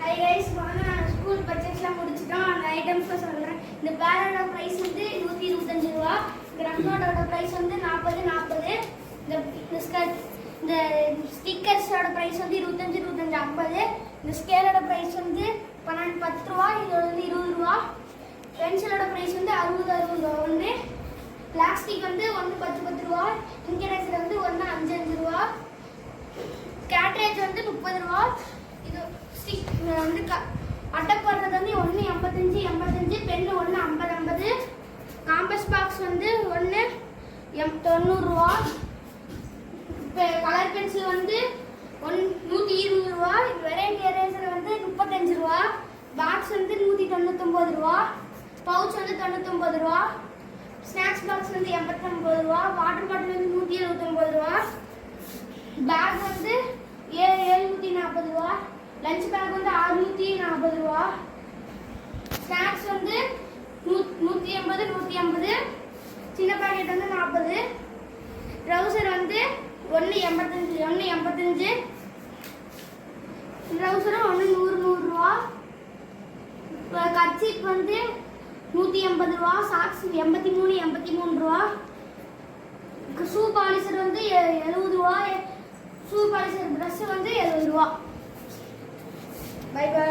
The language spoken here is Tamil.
Hi guys, வாங்க ஸ்கூல் பர்ச்சேஸ்லாம் முடிச்சிட்டோம். அந்த ஐட்டம்ஸ் சொல்றேன். இந்த பேரோட பிரைஸ் வந்து 125 ரூபாய். கிராஃப்டோட பிரைஸ் வந்து 40. இந்த ஸ்டிக்கர்ஸோட பிரைஸ் வந்து 25 50. இந்த ஸ்கேலோட பிரைஸ் வந்து 10 ரூபாய். இதோட வந்து 20 ரூபாய். பென்சிலோட பிரைஸ் வந்து 60 ஒன்று. பிளாஸ்டிக் வந்து 1 10 ரூபாய். இங்க் எரேசர் வந்து 1 5 ரூபாய். கேட்ரேஜ் வந்து 30 ரூபாய். இது ஸ்டிக் வந்து அட்டை போடுறது வந்து 1 85 பென் 1 50 காம்பஸ் பாக்ஸ் வந்து 1 90 ரூபாய். கலர் பென்சில் வந்து 120 ரூபாய். வெரைட்டி எரேசர் வந்து 35 ரூபாய். பாக்ஸ் வந்து 199 ரூபாய். பவுச் வந்து 99 ரூபாய். ஸ்நாக்ஸ் பாக்ஸ் வந்து 89 ரூபாய். வாட்டர் பாட்டில் வந்து 179 ரூபாய். பேக் வந்து 740 ரூபாய். லஞ்ச் பேக் வந்து 640 ரூபாய். ஸ்நாக்ஸ் வந்து 180 சின்ன பாக்கெட் வந்து 40. ட்ரவுசர் வந்து 185 ட்ரவுசரும் 100 ரூபா. கர்ச்சீப் வந்து 180 ரூபா. சாக்ஸ் 83 ரூபா. ஷூ பாலிஷர் வந்து 70 ரூபா. ஷூ பாலிஷர் ப்ரஷ் வந்து 70 ரூபா. Bye by.